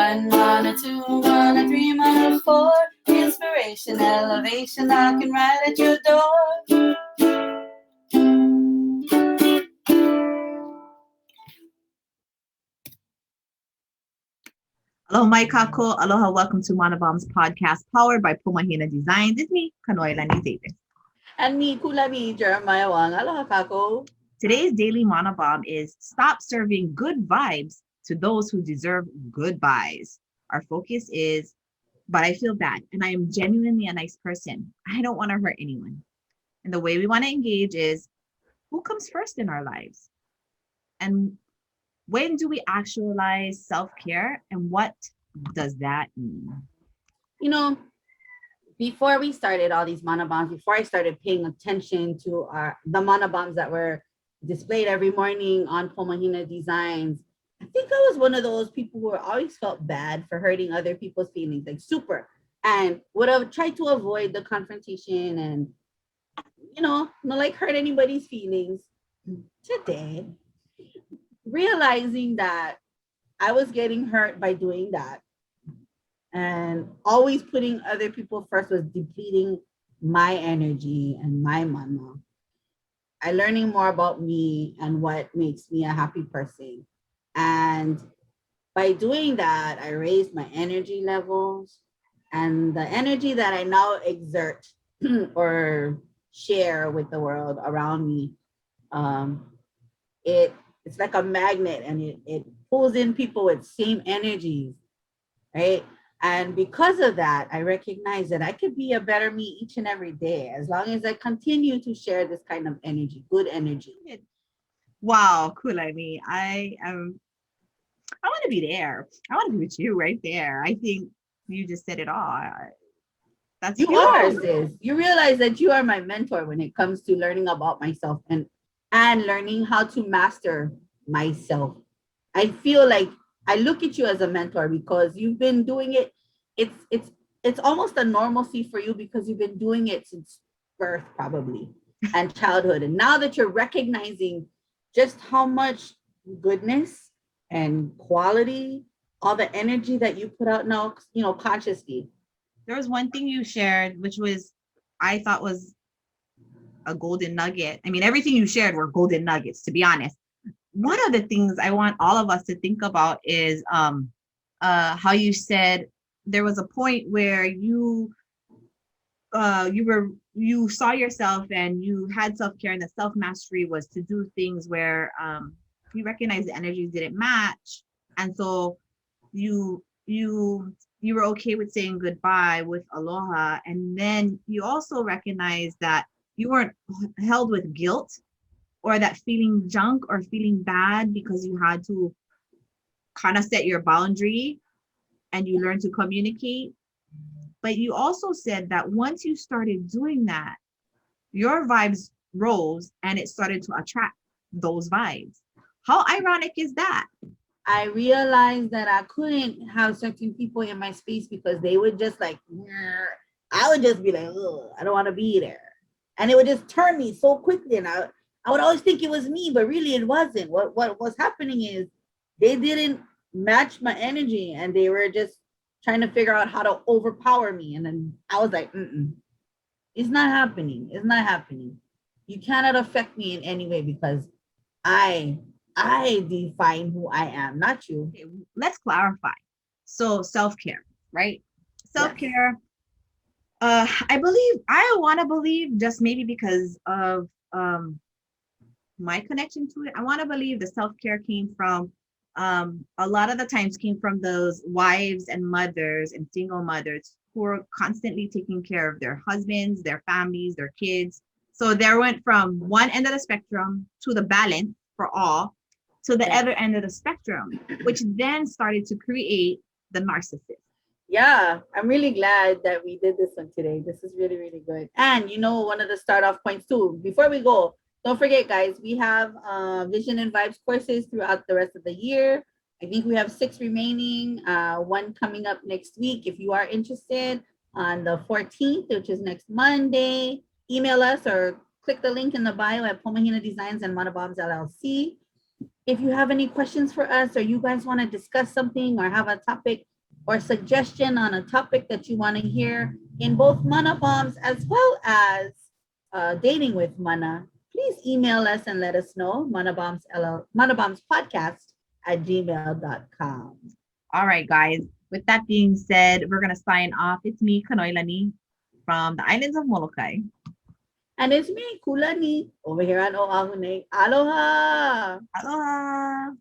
one or two, one or three, one or four. Inspiration, elevation, knocking right at your door. Aloha mai kako, aloha, welcome to Manabom's podcast powered by Pumahina Designs. It's me, Kanoelani Davis. And me, Kulani, Jeremiah Wang. Aloha, kako. Today's daily Manabom is stop serving good vibes to those who deserve good buys. Our focus is, but I feel bad and I am genuinely a nice person. I don't want to hurt anyone. And the way we want to engage is who comes first in our lives? And when do we actualize self-care and what does that mean? You know, before we started all these monobombs, before I started paying attention to the monobombs that were displayed every morning on Pomahina Designs, I think I was one of those people who always felt bad for hurting other people's feelings, like super, and would have tried to avoid the confrontation and, not like hurt anybody's feelings. Today, realizing that I was getting hurt by doing that and always putting other people first was depleting my energy and my mana. I learning more about me and what makes me a happy person. And by doing that, I raised my energy levels and the energy that I now exert or share with the world around me. It's like a magnet and it pulls in people with same energies, right? And because of that, I recognize that I could be a better me each and every day as long as I continue to share this kind of energy, good energy. Wow, Kulani. I want to be there. I want to be with you right there. I think you just said it all. That's You huge. are, sis. You realize that you are my mentor when it comes to learning about myself and learning how to master myself. I feel like I look at you as a mentor because you've been doing it. It's almost a normalcy for you because you've been doing it since birth probably and childhood. And now that you're recognizing just how much goodness and quality, all the energy that you put out now, consciously. There was one thing you shared, which was I thought was a golden nugget. I mean, everything you shared were golden nuggets, to be honest. One of the things I want all of us to think about is how you said there was a point where you saw yourself and you had self-care, and the self-mastery was to do things where you recognize the energies didn't match, and so you were okay with saying goodbye with aloha, and then you also recognize that you weren't held with guilt or that feeling junk or feeling bad because you had to kind of set your boundary and you learn to communicate. But you also said that once you started doing that, your vibes rose and it started to attract those vibes. How ironic is that? I realized that I couldn't have certain people in my space because they would just like, I would just be like, ugh, I don't want to be there. And it would just turn me so quickly. And I would always think it was me, but really it wasn't. What was happening is they didn't match my energy and they were just trying to figure out how to overpower me. And then I was like, it's not happening. It's not happening. You cannot affect me in any way because I define who I am, not you. Okay, let's clarify. So self-care, right? Self-care. Yes. I want to believe, just maybe because of my connection to it, I want to believe the self-care came from a lot of the times came from those wives and mothers and single mothers who are constantly taking care of their husbands, their families, their kids. So there went from one end of the spectrum to the balance for all to the other end of the spectrum, which then started to create the narcissist. Yeah, I'm really glad that we did this one today. This is really, really good. And one of the start off points too, before we go, don't forget, guys, we have Vision and Vibes courses throughout the rest of the year. I think we have 6 remaining, one coming up next week. If you are interested, on the 14th, which is next Monday, email us or click the link in the bio at Pomahina Designs and Monobombs LLC. If you have any questions for us or you guys want to discuss something or have a topic, or suggestion on a topic that you want to hear in both Mana Bombs as well as Dating with Mana, please email us and let us know. Manabombs podcast at gmail.com. All right, guys. With that being said, we're gonna sign off. It's me, Kanoelani, from the islands of Molokai. And it's me, Kulani, over here on Oahu. Aloha! Aloha!